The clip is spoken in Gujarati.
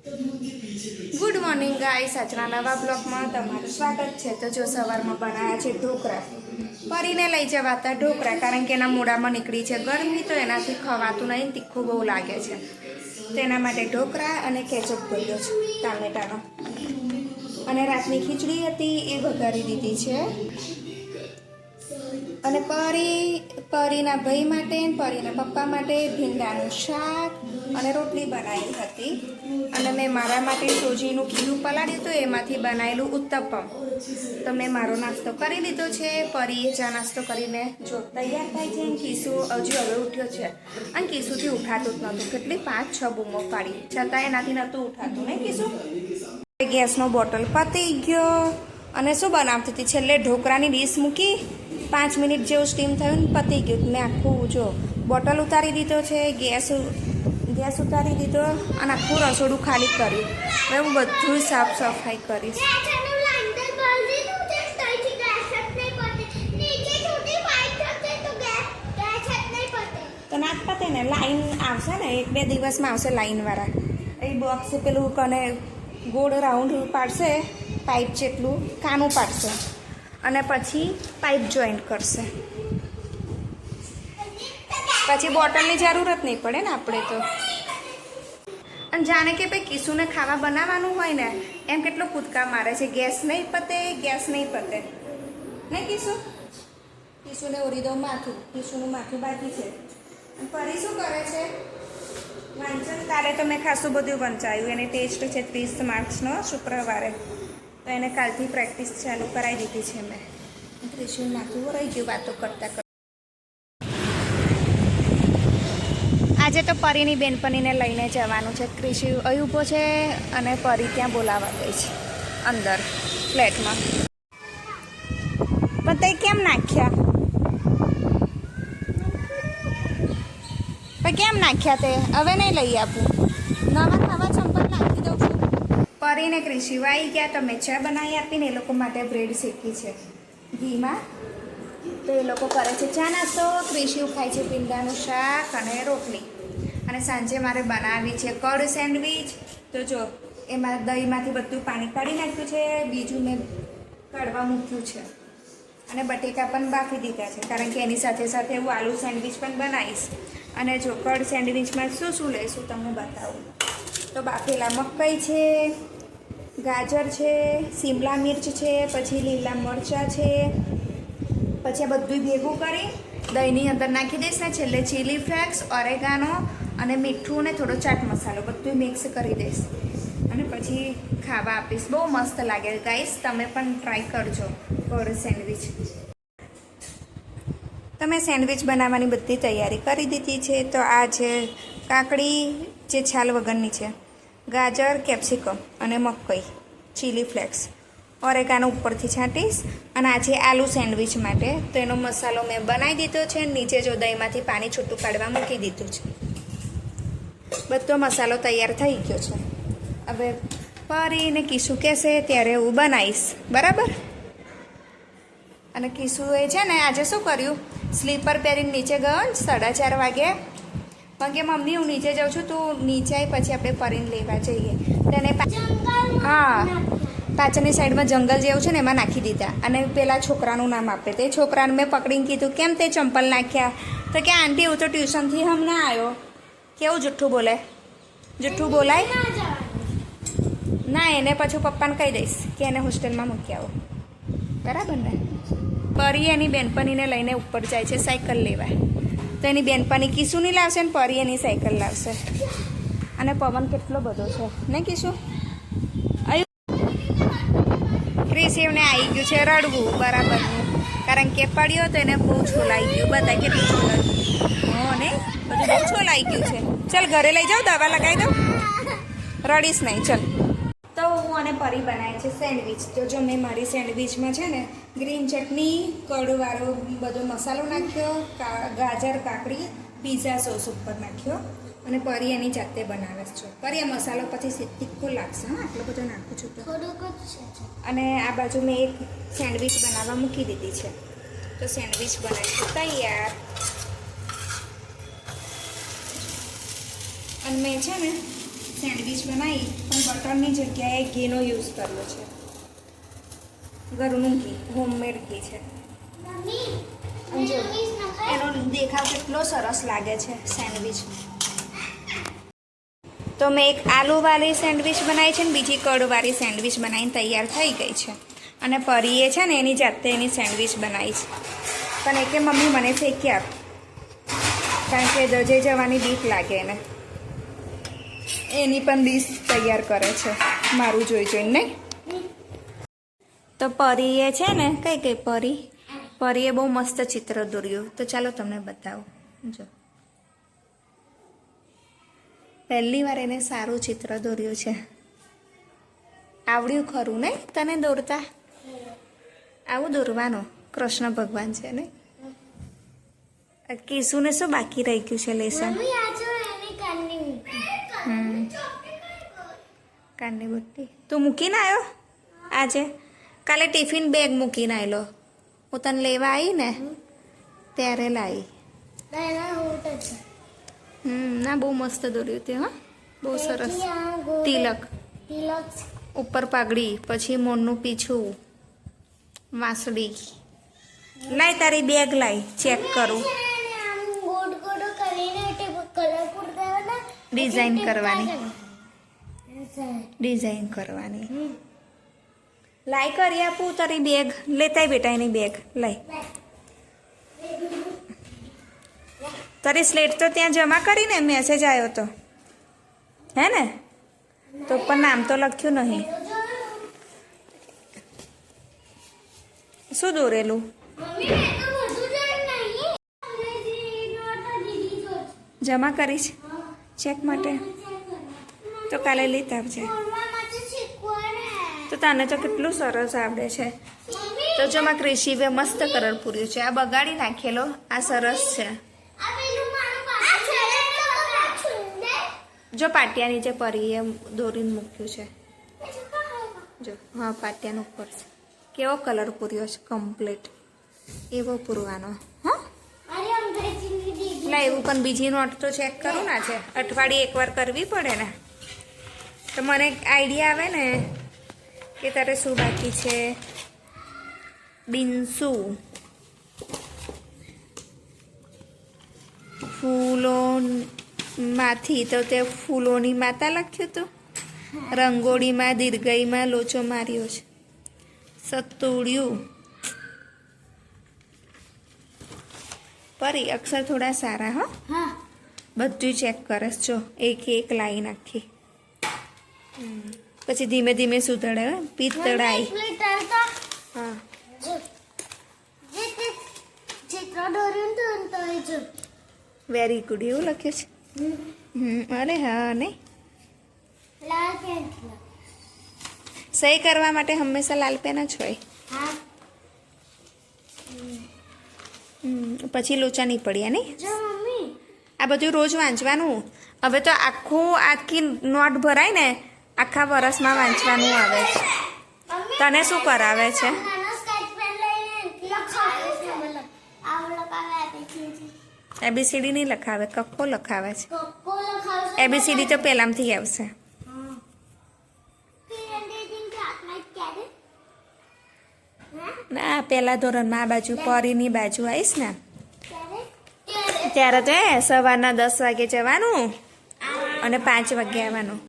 ગુડ મોર્નિંગ ગાઈસ, આજના નવા બ્લોગમાં તમારું સ્વાગત છે. તો જો સવારમાં બનાવ્યા છે ઢોકળા. પરીને લઈ જવાતા ઢોકળા, કારણ કે એના મોઢામાં નીકળી છે ગરમી, તો એનાથી ખવાતું નહીં, તીખું બહુ લાગે છે. તો એના માટે ઢોકળા અને કેચઅપ કર્યો છે ટામેટાનો. અને રાતની ખીચડી હતી એ વઘારી દીધી છે. અને પરીના ભાઈ માટે, પરીના પપ્પા માટે ભીંડાનું શાક અને રોટલી બનાવી હતી. અને મેં મારા માટે સોજીનું ખીરું પલાળ્યું હતું, એમાંથી બનાવેલું ઉત્તપમ. તો મેં મારો નાસ્તો કરી લીધો છે. પરીએ ચા નાસ્તો કરીને જો તૈયાર થાય છે. કીસુ હજુ હવે ઉઠ્યો છે, અને કીસુથી ઉઠાતું જ નહોતું. કેટલી 5-6 બૂમો પાડી, છતાં એનાથી નહોતું ઉઠાતું ને કીસુ. ગેસનો બોટલ પતી ગયો. અને શું બનાવતી હતી, છેલ્લે ઢોકળાની ડીશ મૂકી, 5 મિનિટ જેવું સ્ટીમ થયું ને પતી ગયું. મેં આખું જો બોટલ ઉતારી દીધો છે, ગેસ ઉતારી દીધો અને આખું રસોડું ખાલી કર્યું. હવે હું બધું સાફ સફાઈ કરીશ. તો ના જ પતે ને, લાઈન આવશે ને 1-2 દિવસમાં આવશે લાઈનવાળા. એ બોક્સ પેલું કને ગોળ રાઉન્ડ પાડશે, પાઇપ જેટલું કાનું પાડશે અને પછી પાઇપ જોઈન્ટ કરશે. પછી બોટલની જરૂરત નહીં પડે ને આપણે તો. અને જાણે કે ભાઈ કીસુને ખાવા બનાવવાનું હોય ને એમ કેટલો કૂદકા મારે છે. ગેસ નહીં પતે, ગેસ નહીં પતે નહીં કીસુ. કીસુને ઓરી દઉં માથું, કીસુનું માથું બાકી છે. અને પરી શું કરે છે, વાંચન. કાલે તો મેં ખાસું બધું વંચાયું. એને ટેસ્ટ છે 30 માર્ક્સનો શુક્રવારે, તો એને કાલથી પ્રેક્ટિસ ચાલુ કરાવી દીધી છે મેં. કીસુનું માથું રહી ગયું વાતો કરતાં. આજે તો પરીની બેનપણીને લઈને જવાનું છે. ક્રિશુ અહીં ઊભો છે અને પરી ત્યાં બોલાવા ગઈ છે અંદર ફ્લેટમાં. પણ તે કેમ નાખ્યા, પણ કેમ નાખ્યા તે? હવે નહીં લઈ આપું, નવા ચંપલ નાખી દઉં છું. પરીને ક્રિશુ આવી ગયા તો મેં ચા બનાવી આપીને એ લોકો માટે બ્રેડ શેકી છે ઘીમાં. તો એ લોકો કરે છે ચા નાસ્તો. ક્રિશુ ખાય છે ભીંડાનું શાક અને રોટલી. અને સાંજે મારે બનાવી છે કડ સેન્ડવીચ. તો જો એમાં દહીંમાંથી બધું પાણી કાઢી નાખ્યું છે, બીજું મેં કાઢવા મૂક્યું છે. અને બટેકા પણ બાફી દીધા છે, કારણ કે એની સાથે સાથે હું આલુ સેન્ડવીચ પણ બનાવીશ. અને જો કડ સેન્ડવીચમાં શું શું લઈશું તમને બતાવું. તો બાફેલા મકાઈ છે, ગાજર છે, શિમલા મિર્ચ છે, પછી લીલા મરચાં છે. પછી આ બધું ભેગું કરી દહીંની અંદર નાખી દઈશ ને છેલ્લે ચીલી ફ્લેક્સ, ઓરેગાનો અને મીઠું ને થોડો ચાટ મસાલો બધું મિક્સ કરી દઈશ. અને પછી ખાવા આપીશ. બહુ મસ્ત લાગે ગાઈસ, તમે પણ ટ્રાય કરજો કડ સેન્ડવીચ. તમે સેન્ડવીચ બનાવવાની બધી તૈયારી કરી દીધી છે. તો આ છે કાકડી જે છાલ વગરની છે, ગાજર, કેપ્સિકમ અને મકાઈ, ચીલી ફ્લેક્સ, ઓરેગાનો ઉપરથી છાંટીશ. અને આ છે આલુ સેન્ડવીચ માટે. તો એનો મસાલો મેં બનાવી દીધો છે. નીચે જો દહીંમાંથી પાણી છૂટું કાઢવા મૂકી દીધું છે. બધો મસાલો તૈયાર થઈ ગયો છે. હવે પરીને કીસુ કહેશે ત્યારે હું બનાવીશ, બરાબર. અને કીસુએ છે ને આજે શું કર્યું, સ્લીપર પહેરીને નીચે ગયો ને 4:30 વાગે. પણ કે મમ્મી હું નીચે જાઉં છું, તું નીચે આવી પછી આપણે પરીને લેવા જઈએ. તેને હા, પાછળની સાઈડમાં જંગલ જેવું છે ને એમાં નાખી દીધા. અને પેલા છોકરાનું નામ આપે. તે છોકરાને મેં પકડીને કીધું કેમ તે ચંપલ નાખ્યા. તો કે આંટી હું તો ટ્યુશનથી હમણાં આવ્યો. કેવું જુઠ્ઠું બોલે, જુઠ્ઠું બોલાય ના. એને પછી પપ્પાને કહી દઈશ કે એને હોસ્ટેલમાં મૂકી આવો, બરાબર ને. પરી એની બેનપણીને લઈને ઉપર જાય છે સાયકલ લેવા. તો એની બેનપણી કીસુની લાવશે ને પરી એની સાયકલ લાવશે. અને પવન કેટલો બધો છે ને કીસુ. ક્રિશિવને આવી ગયું છે રડવું બરાબરનું, કારણ કે પડ્યો તો એને બહુ છોલાઈ ગયું. બધા કેટલું છોલાયું હો ને, બધું બહુ છોલાઈ ગયું છે. ચાલ ઘરે લઈ જાઉં, દવા લગાવી દઉં, રડીશ નહીં. ચાલ. તો હું અને પરી બનાવે છે સેન્ડવીચ. તો જો મેં મારી સેન્ડવીચમાં છે ને ગ્રીન ચટણી, કડવાળો બધો મસાલો નાખ્યો, ગાજર, કાકડી, પીઝા સોસ ઉપર નાખ્યો. અને પરી એની જાતે બનાવે છે. પરી આ મસાલો પછી તીખો લાગશે. હા, આટલો બધો નાખું છું તો. અને આ બાજુ મેં એક સેન્ડવીચ બનાવવા મૂકી દીધી છે. તો સેન્ડવીચ બનાવીશું તૈયાર. અને મેં છે ને સેન્ડવિચ બનાવી પણ બટરની જગ્યાએ ઘીનો યુઝ કર્યો છે. ઘરનું ઘી, હોમમેડ ઘી છે. જો એનો દેખાવ કેટલો સરસ લાગે છે સેન્ડવિચ. તો મેં એક આલુવાળી સેન્ડવિચ બનાવી છે ને બીજી કડવાળી સેન્ડવિચ બનાવીને તૈયાર થઈ ગઈ છે. અને પરીએ છે ને એની જાતે એની સેન્ડવિચ બનાવી છે. પણ એ કે મમ્મી મને ફેંકી આપ, કારણ કે દજે જવાની બીક લાગે એને. એની પણ ડીશ તૈયાર કરે છે મારું જોઈ જોઈને. નહીં તો પરીએ છે ને કઈ પરીએ બહુ મસ્ત ચિત્ર દોર્યું. તો ચાલો તમને બતાવું. જો પહેલી વાર એને સારું ચિત્ર દોર્યું છે. આવડ્યું ખરું ને તને દોરતા? આવું દોરવાનું. કૃષ્ણ ભગવાન છે ને. કિશુને શું બાકી રહી ગયું છે લેસન? કાનની બુટ્ટી તું મૂકીને આવ્યો આજે? કાલે ટિફિન બેગ મૂકીને આવેલો. હું તને લેવા આવી ને ત્યારે લાવી. ના બહુ મસ્ત દોર્યું તે. હા બહુ સરસ. તિલક ઉપર પાઘડી, પછી મોરનું પીછું, વાંસળી. લાય તારી બેગ લાય, ચેક કરું. ડિઝાઇન કરવાની. લાય કરી આપું તારી બેગ. લેતાય બેટા એની બેગ લાય. તારી સ્લેટ તો ત્યાં જમા કરીને મેસેજ આવ્યો તો હે ને? તો પણ નામ તો લખ્યું નહીં. શું દોરેલું? જમા કરીશ ચેક માટે. તો કાલે લેતા આવજે. તો તને તો કેટલું સરસ આવડે છે. તો જો માં ક્રિશીવે મસ્ત કલર પૂર્યું છે. આ બગાડી નાખેલો, આ સરસ છે. જો પાટિયા નીચે પરીએ દોરીને મૂક્યું છે. જો હા પાટિયાનો ઉપર છે. કેવો કલર પૂર્યો છે કમ્પ્લીટ. એવો પૂરવાનો. હા ના એવું પણ બીજી નોટ તો ચેક કરું ના છે. અઠવાડિયે એકવાર કરવી પડે ને. તો મને આઈડિયા આવે ને કે તારે શું બાકી છે. બિન્સુ ફૂલોમાંથી તો તે ફૂલોની માતા લખ્યું હતું. રંગોળીમાં દીર્ઘઈમાં લોચો માર્યો છે. સતુડ્યું. પરી અક્ષર થોડા સારા. હા બધું ચેક કરે. જો એક લાઈન આખી. પછી ધીમે ધીમે સુધડે. પિત્તળાઈ. હા વેરી ગુડ. એવું લખ્યું છે. અરે હા નહીં. સહી કરવા માટે હંમેશા લાલ પેન જ હોય. પછી લોચા નહીં પડ્યા નહીં. આ બધું રોજ વાંચવાનું. હવે તો આખી નોટ ભરાય ને આખા વર્ષમાં વાંચવાનું આવે છે. તને શું કરાવે છે? એબીસીડી નહીં લખાવે, કક્કો લખાવે છે. એબીસીડી તો પહેલાંથી આવશે. ના પહેલા ધોરણમાં આ બાજુ પરીની બાજુ આવીશ ને ત્યારે તો સવારના 10 વાગે જવાનું અને 5 વાગે આવવાનું.